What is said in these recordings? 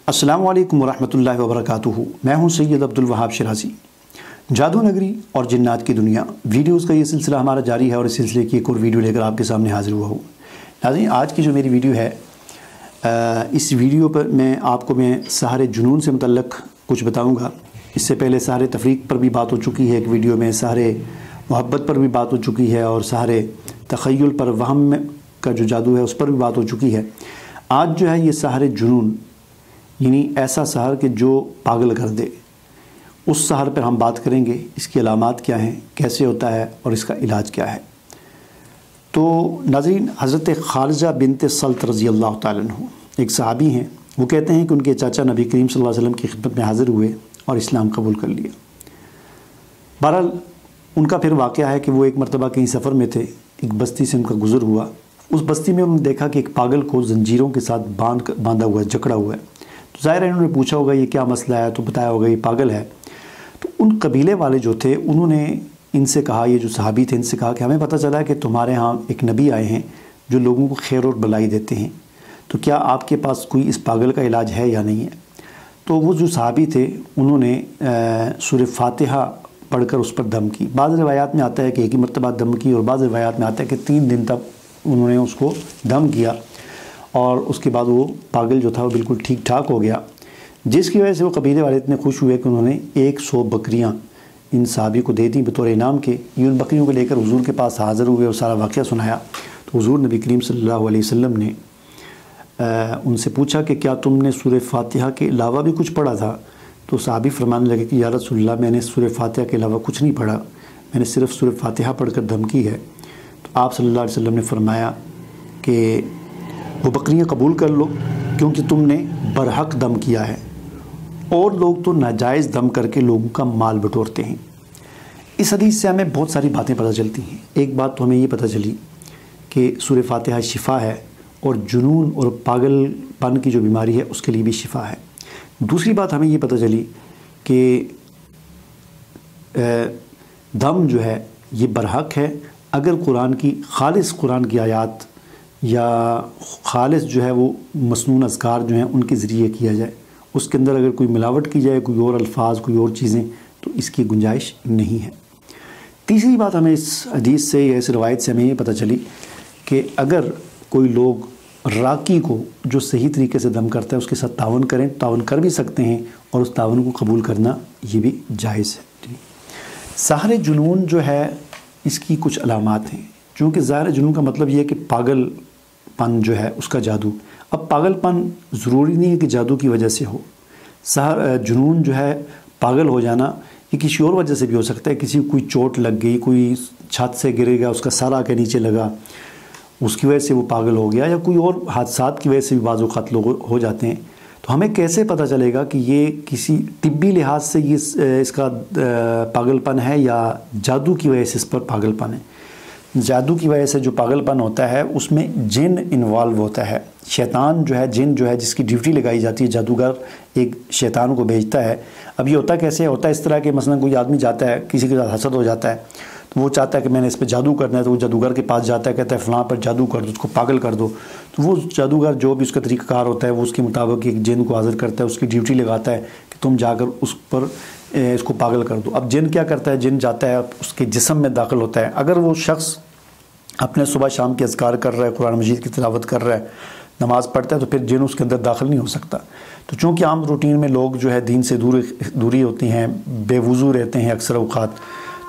अस्सलामु अलैकुम वरहमतुल्लाहि वबरकातुहू। मैं हूं सैयद अब्दुल वहाब शिराजी। जादू नगरी और जिन्नात की दुनिया वीडियोस का ये सिलसिला हमारा जारी है और इस सिलसिले की एक और वीडियो लेकर आपके सामने हाजिर हुआ हूँ। नाज़रीन, आज की जो मेरी वीडियो है, इस वीडियो पर मैं सहरे जुनून से मुतल्लक़ कुछ बताऊँगा। इससे पहले सहरे तफरीक पर भी बात हो चुकी है एक वीडियो में, सहरे मोहब्बत पर भी बात हो चुकी है और सहरे तख़य्युल पर, वहम का जो जादू है उस पर भी बात हो चुकी है। आज जो है ये सहरे जुनून, यानी ऐसा सहर कि जो पागल कर दे, उस सहर पर हम बात करेंगे। इसकी अलामात क्या हैं, कैसे होता है और इसका इलाज क्या है। तो नाज़रीन, हज़रत खालिजा बिनत सल्त रज़ी अल्लाह तआला अन्हु एक सहाबी हैं। वो कहते हैं कि उनके चाचा नबी करीम सल्लल्लाहु अलैहि वसल्लम की खिदमत में हाज़िर हुए और इस्लाम कबूल कर लिया। बहरहाल उनका फिर वाक़या है कि वो एक मरतबा कहीं सफ़र में थे, एक बस्ती से उनका गुज़र हुआ। उस बस्ती में उन्होंने देखा कि एक पागल को ज़ंजीरों के साथ बांधा हुआ है, जकड़ा हुआ है। तो ज़ाहिर है उन्होंने पूछा होगा ये क्या मसला है, तो बताया होगा ये पागल है। तो उन कबीले वाले जो थे उन्होंने इनसे कहा, ये जो सहाबी थे इनसे कहा कि हमें पता चला है कि तुम्हारे यहाँ एक नबी आए हैं जो लोगों को खैर और भलाई देते हैं, तो क्या आपके पास कोई इस पागल का इलाज है या नहीं है। तो वो जो सहाबी थे उन्होंने सूरह फातिहा पढ़कर उस पर दम की। बाज़ रिवायात में आता है कि एक ही मरतबा दम की और बाज़ रिवायात में आता है कि 3 दिन तक उन्होंने उसको दम किया और उसके बाद वो पागल जो था वो बिल्कुल ठीक ठाक हो गया, जिसकी वजह से वो कबीले वाले इतने खुश हुए कि उन्होंने 100 बकरियाँ इन सहाबी को दे दी बतौर इनाम के। ये उन बकरियों को लेकर हुजूर के पास हाज़िर हुए और सारा वाक़या सुनाया। तो हुजूर नबी करीम सल्लल्लाहु अलैहि वसल्लम ने उनसे पूछा कि क्या तुमने सूरह फातिहा के अलावा भी कुछ पढ़ा था। तो सहाबी फरमाने लगे कि या रसूलल्लाह, मैंने सूरह फातिहा के अलावा कुछ नहीं पढ़ा, मैंने सिर्फ़ सूरह फातिहा पढ़कर दम की है। तो आप सल्लल्लाहु अलैहि वसल्लम ने फरमाया कि वो बकरियाँ कबूल कर लो, क्योंकि तुमने बरहक दम किया है और लोग तो नाजायज़ दम करके लोगों का माल बटोरते हैं। इस हदीस से हमें बहुत सारी बातें पता चलती हैं। एक बात तो हमें ये पता चली कि सूरह फातिहा शिफा है और जुनून और पागलपन की जो बीमारी है उसके लिए भी शिफा है। दूसरी बात हमें ये पता चली कि दम जो है ये बरहक है। अगर खालिस कुरान की आयात या खालिस जो है वो मसनून अज़कार जो हैं उनके ज़रिए किया जाए, उसके अंदर अगर कोई मिलावट की जाए, कोई और अल्फाज, कोई और चीज़ें, तो इसकी गुंजाइश नहीं है। तीसरी बात हमें इस हदीस से या इस रवायत से हमें ये पता चली कि अगर कोई लोग राकी को जो सही तरीके से दम करता है उसके साथ तावन करें, तावन कर भी सकते हैं और उस तावन को कबूल करना ये भी जायज़ है। सहरे जुनून जो है इसकी कुछ अलामात हैं। चूँकि ज़ाहिर जुनून का मतलब ये है कि पागलपन जो है उसका जादू। अब पागलपन ज़रूरी नहीं है कि जादू की वजह से हो। जुनून जो है, पागल हो जाना, ये किसी और वजह से भी हो सकता है। किसी को कोई चोट लग गई, कोई छत से गिर गया, उसका सर आके नीचे लगा, उसकी वजह से वो पागल हो गया, या कोई और हादसात की वजह से भी बाज़ औक़ात लोग हो जाते हैं। तो हमें कैसे पता चलेगा कि ये किसी तिब्बी लिहाज से ये इसका पागलपन है या जादू की वजह से इस पर पागलपन है। जादू की वजह से जो पागलपन होता है उसमें जिन इन्वॉल्व होता है। शैतान जो है, जिन जो है जिसकी ड्यूटी लगाई जाती है, जादूगर एक शैतान को भेजता है। अब ये होता कैसे होता है, इस तरह के मसलन कोई आदमी जाता है, किसी के साथ हसद हो जाता है, तो वो चाहता है कि मैंने इस पर जादू करना है, तो वो जादूगर के पास जाता है, कहता है फ़लाँ पर जादू कर दो, उसको पागल कर दो। तो वो जादूगर जो भी उसका तरीक़ाकार होता है वो उसके मुताबिक एक जिन को हाज़िर करता है, उसकी ड्यूटी लगाता है कि तुम जाकर उस पर इसको पागल कर दो। अब जिन क्या करता है, जिन जाता है उसके जिस्म में दाखिल होता है। अगर वो शख्स अपने सुबह शाम के अज़कार कर रहा है, कुरान मजीद की तिलावत कर रहा है, नमाज़ पढ़ता है, तो फिर जिन उसके अंदर दाखिल नहीं हो सकता। तो चूँकि आम रूटीन में लोग जो है दीन से दूरी होती हैं, बेवुज़ू रहते हैं अक्सर औक़ात,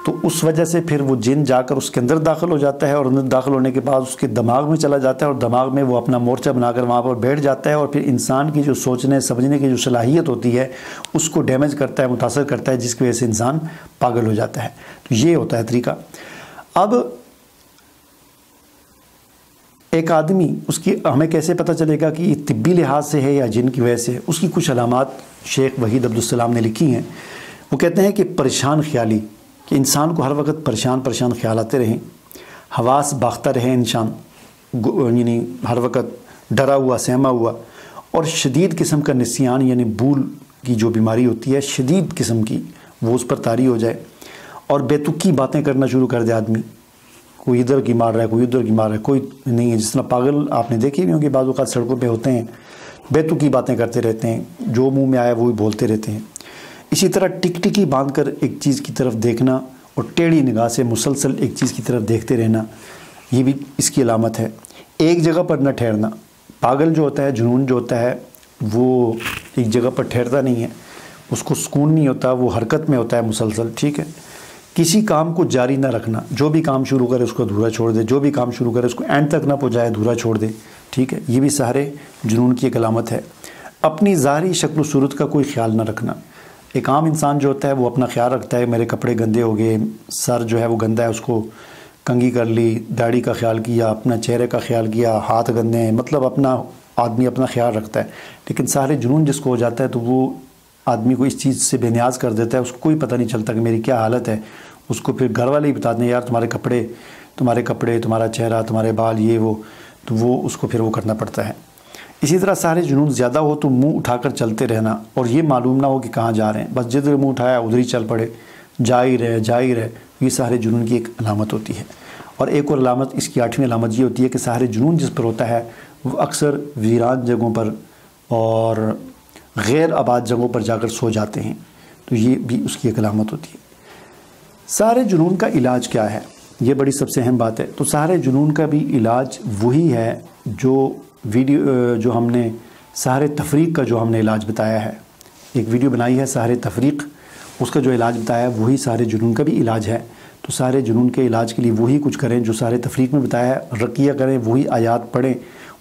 तो उस वजह से फिर वो जिन जाकर उसके अंदर दाखिल हो जाता है और अंदर दाखिल होने के बाद उसके दिमाग में चला जाता है और दिमाग में वो अपना मोर्चा बनाकर वहाँ पर बैठ जाता है और फिर इंसान की जो सोचने समझने की जो सलाहियत होती है उसको डैमेज करता है, मुतासर करता है, जिसकी वजह से इंसान पागल हो जाता है। तो ये होता है तरीका। अब एक आदमी, उसकी हमें कैसे पता चलेगा कि ये तिब्बी लिहाज से है या जिन की वजह से? उसकी कुछ अलामात शेख वहीद अब्दुल सलाम ने लिखी हैं। वो कहते हैं कि परेशान ख्याली, कि इंसान को हर वक्त परेशान ख्याल आते रहें, हवास बाख्ता रहे इंसान, यानी हर वक्त डरा हुआ, सहमा हुआ, और शदीद किस्म का निस्यान यानी भूल की जो बीमारी होती है शदीद किस्म की, वो उस पर तारी हो जाए और बेतुकी बातें करना शुरू कर दे आदमी। कोई इधर की मार रहा है, कोई उधर की मार रहा है, कोई नहीं है। जिस तरह पागल आपने देखे भी होंगे, बाज़ औक़ात सड़कों पे होते हैं, बेतुकी बातें करते रहते हैं, जो मुंह में आया वो ही बोलते रहते हैं। इसी तरह टिकटिकी बांध कर एक चीज़ की तरफ देखना और टेढ़ी निगाह से मुसलसल एक चीज़ की तरफ देखते रहना, ये भी इसकी अलामत है। एक जगह पर न ठहरना, पागल जो होता है, जुनून जो होता है, वो एक जगह पर ठहरता नहीं है, उसको सुकून नहीं होता, वो हरकत में होता है मुसलसल, ठीक है। किसी काम को जारी ना रखना, जो भी काम शुरू करे उसको अधूरा छोड़ दे, जो भी काम शुरू करे उसको एंड तक ना पहुँचाए, अधूरा छोड़ दे, ठीक है। ये भी सारे जुनून की एक अलामत है। अपनी ज़ाहिरी शक्ल सूरत का कोई ख्याल ना रखना। एक आम इंसान जो होता है वो अपना ख्याल रखता है, मेरे कपड़े गंदे हो गए, सर जो है वो गंदा है, उसको कंघी कर ली, दाढ़ी का ख्याल किया, अपना चेहरे का ख्याल किया, हाथ गंदे हैं, मतलब अपना आदमी अपना ख्याल रखता है। लेकिन सारे जुनून जिसको हो जाता है तो वो आदमी को इस चीज़ से बेनियाज कर देता है, उसको कोई पता नहीं चलता कि मेरी क्या हालत है। उसको फिर घर वाले ही बताते हैं, यार तुम्हारे कपड़े, तुम्हारा चेहरा, तुम्हारे बाल, ये वो, तो वो उसको फिर वो करना पड़ता है। इसी तरह सारे जुनून ज़्यादा हो तो मुंह उठाकर चलते रहना और ये मालूम ना हो कि कहाँ जा रहे हैं, बस जिधर मुंह उठाया उधर ही चल पड़े, जा ही रहे, ये सारे जुनून की एक अलामत होती है। और एक और अलामत, इसकी 8वीं अलामत ये होती है कि सारे जुनून जिस पर होता है वो अक्सर वीरान जगहों पर और गैर आबाद जगहों पर जाकर सो जाते हैं, तो ये भी उसकी एक अलामत होती है। सारे जुनून का इलाज क्या है, ये बड़ी सबसे अहम बात है। तो सारे जुनून का भी इलाज वही है जो हमने सारे तफरीक का जो हमने इलाज बताया है, एक वीडियो बनाई है सारे तफरीक, उसका जो इलाज बताया है वही सारे जुनून का भी इलाज है। तो सारे जुनून के इलाज के लिए वही कुछ करें जो सारे तफरीक में बताया है, रकिया करें, वही आयात पढ़ें,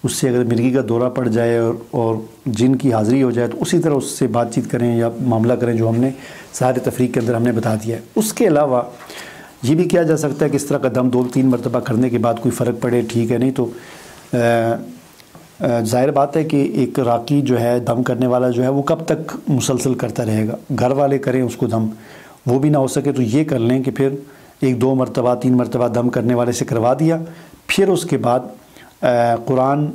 उससे अगर मिर्गी का दौरा पड़ जाए और जिन की हाज़िरी हो जाए तो उसी तरह उससे बातचीत करें या मामला करें जो हमने सारे तफरीक के अंदर हमने बता दिया है। उसके अलावा ये भी किया जा सकता है कि इस तरह का दम 2-3 मरतबा करने के बाद कोई फ़र्क पड़े, ठीक है, नहीं तो ज़ाहिर बात है कि एक राकी जो है, दम करने वाला जो है, वो कब तक मुसलसल करता रहेगा। घर वाले करें उसको दम, वो भी ना हो सके तो ये कर लें कि फिर 1-2 मरतबा 3 मरतबा दम करने वाले से करवा दिया, फिर उसके बाद कुरान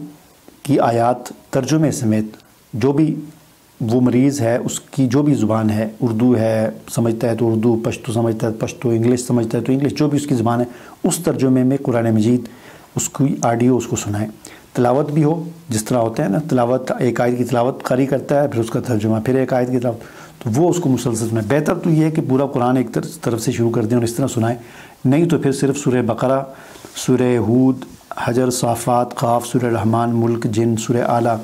की आयात तर्जुमे समेत जो भी वो मरीज़ है उसकी जो भी ज़ुबान है, उर्दू है समझता है तो उर्दू, पश्तो समझता है तो पश्तो, इंग्लिश समझता है तो इंग्लिश, जो भी उसकी ज़ुबान है उस तर्जुमे में कुरान मजीद उसकी ऑडियो उसको सुनाएं। तिलावत भी हो, जिस तरह होता है ना, तिलावत, एक आयत की तिलावत कारी करता है, फिर उसका तर्जुमा, फिर एक आयत की तिलावत, तो वो उसको मुसलसल सुनाए। बेहतर तो ये है कि पूरा कुरान एक तरफ से शुरू कर दें और इस तरह सुनाएं, नहीं तो फिर सिर्फ सूरह बकरा, सूरह हूद, हजर, साफ़ात, क़ाफ, सूरह रहमान, मुल्क, जिन, सूरह आला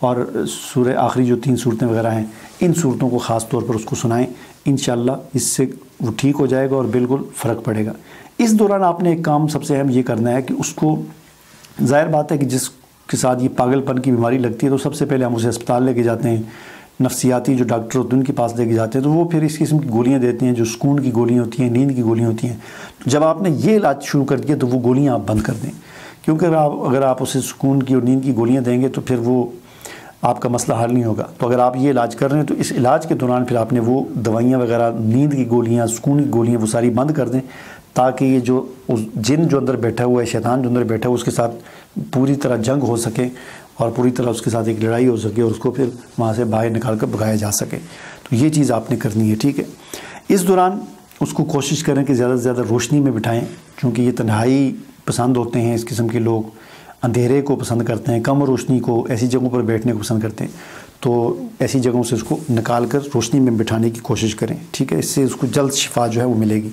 और सूरह आखिरी जो 3 सूरतें वगैरह हैं, इन सूरतों को ख़ास तौर पर उसको सुनाएं। इंशाअल्लाह इससे वो ठीक हो जाएगा और बिल्कुल फ़र्क पड़ेगा। इस दौरान आपने एक काम सबसे अहम ये करना है कि उसको, ज़ाहिर बात है कि जिसके साथ ये पागलपन की बीमारी लगती है तो सबसे पहले हम उसे अस्पताल लेके जाते हैं, नफ्सियाती जो डॉक्टर होते हैं उनके पास लेके जाते हैं, तो वो फिर इस किस्म की गोलियां देते हैं जो सुकून की गोलियां होती हैं, नींद की गोलियां होती हैं। तो जब आपने ये इलाज शुरू कर दिया तो वो गोलियां आप बंद कर दें, क्योंकि अगर आप उसे सुकून की और नींद की गोलियां देंगे तो फिर वो आपका मसला हल नहीं होगा। तो अगर आप ये इलाज कर रहे हैं तो इस इलाज के दौरान फिर आपने वो दवाइयाँ वगैरह, नींद की गोलियाँ, सुकून की गोलियाँ, वो सारी बंद कर दें, ताकि ये जो जिन जो अंदर बैठा हुआ है, शैतान जो अंदर बैठा हुआ है, उसके साथ पूरी तरह जंग हो सके और पूरी तरह उसके साथ एक लड़ाई हो सके और उसको फिर वहाँ से बाहर निकाल कर भगाया जा सके। तो ये चीज़ आपने करनी है, ठीक है। इस दौरान उसको कोशिश करें कि ज़्यादा से ज़्यादा रोशनी में बिठाएं, क्योंकि ये तन्हाई पसंद होते हैं, इस किस्म के लोग अंधेरे को पसंद करते हैं, कम रोशनी को, ऐसी जगहों पर बैठने को पसंद करते हैं। तो ऐसी जगहों से उसको निकाल कर रोशनी में बिठाने की कोशिश करें, ठीक है। इससे उसको जल्द शिफा जो है वो मिलेगी।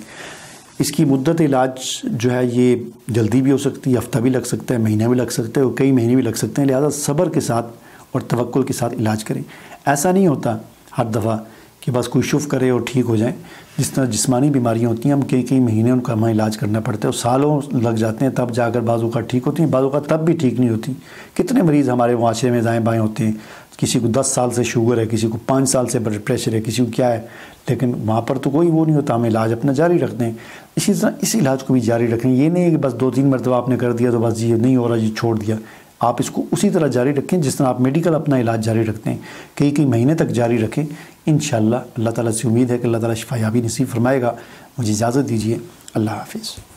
इसकी मुद्दत इलाज जो है ये जल्दी भी हो सकती है, हफ्ता भी लग सकता है, महीना भी लग सकता है और कई महीने भी लग सकते हैं। लिहाजा सब्र के साथ और तवक्कुल के साथ इलाज करें। ऐसा नहीं होता हर दफ़ा कि बस कोई शुफ करे और ठीक हो जाए। जिस तरह जिस्मानी बीमारियां होती हैं, हम कई महीने उनका हमें इलाज करना पड़ता है और सालों लग जाते हैं, तब जाकर बाज़ों का ठीक होती हैं, बाज़ों का तब भी ठीक नहीं होती। कितने मरीज़ हमारे माशरे में दाएँ बाएँ होते हैं, किसी को 10 साल से शुगर है, किसी को 5 साल से ब्लड प्रेशर है, किसी को क्या है, लेकिन वहाँ पर तो कोई वो नहीं होता, हम इलाज अपना जारी रखते हैं। इसी तरह इस इलाज को भी जारी रखें। ये नहीं है कि बस 2-3 मरतबा आपने कर दिया तो बस ये नहीं हो रहा, ये छोड़ दिया। आप इसको उसी तरह जारी रखें जिस तरह आप मेडिकल अपना इलाज जारी रखते हैं, कई महीने तक जारी रखें। इंशाअल्लाह अल्लाह ताला से उम्मीद है कि अल्लाह ताला शिफायाबी नसीब फरमाएगा। मुझे इजाज़त दीजिए, अल्लाह हाफ़िज़।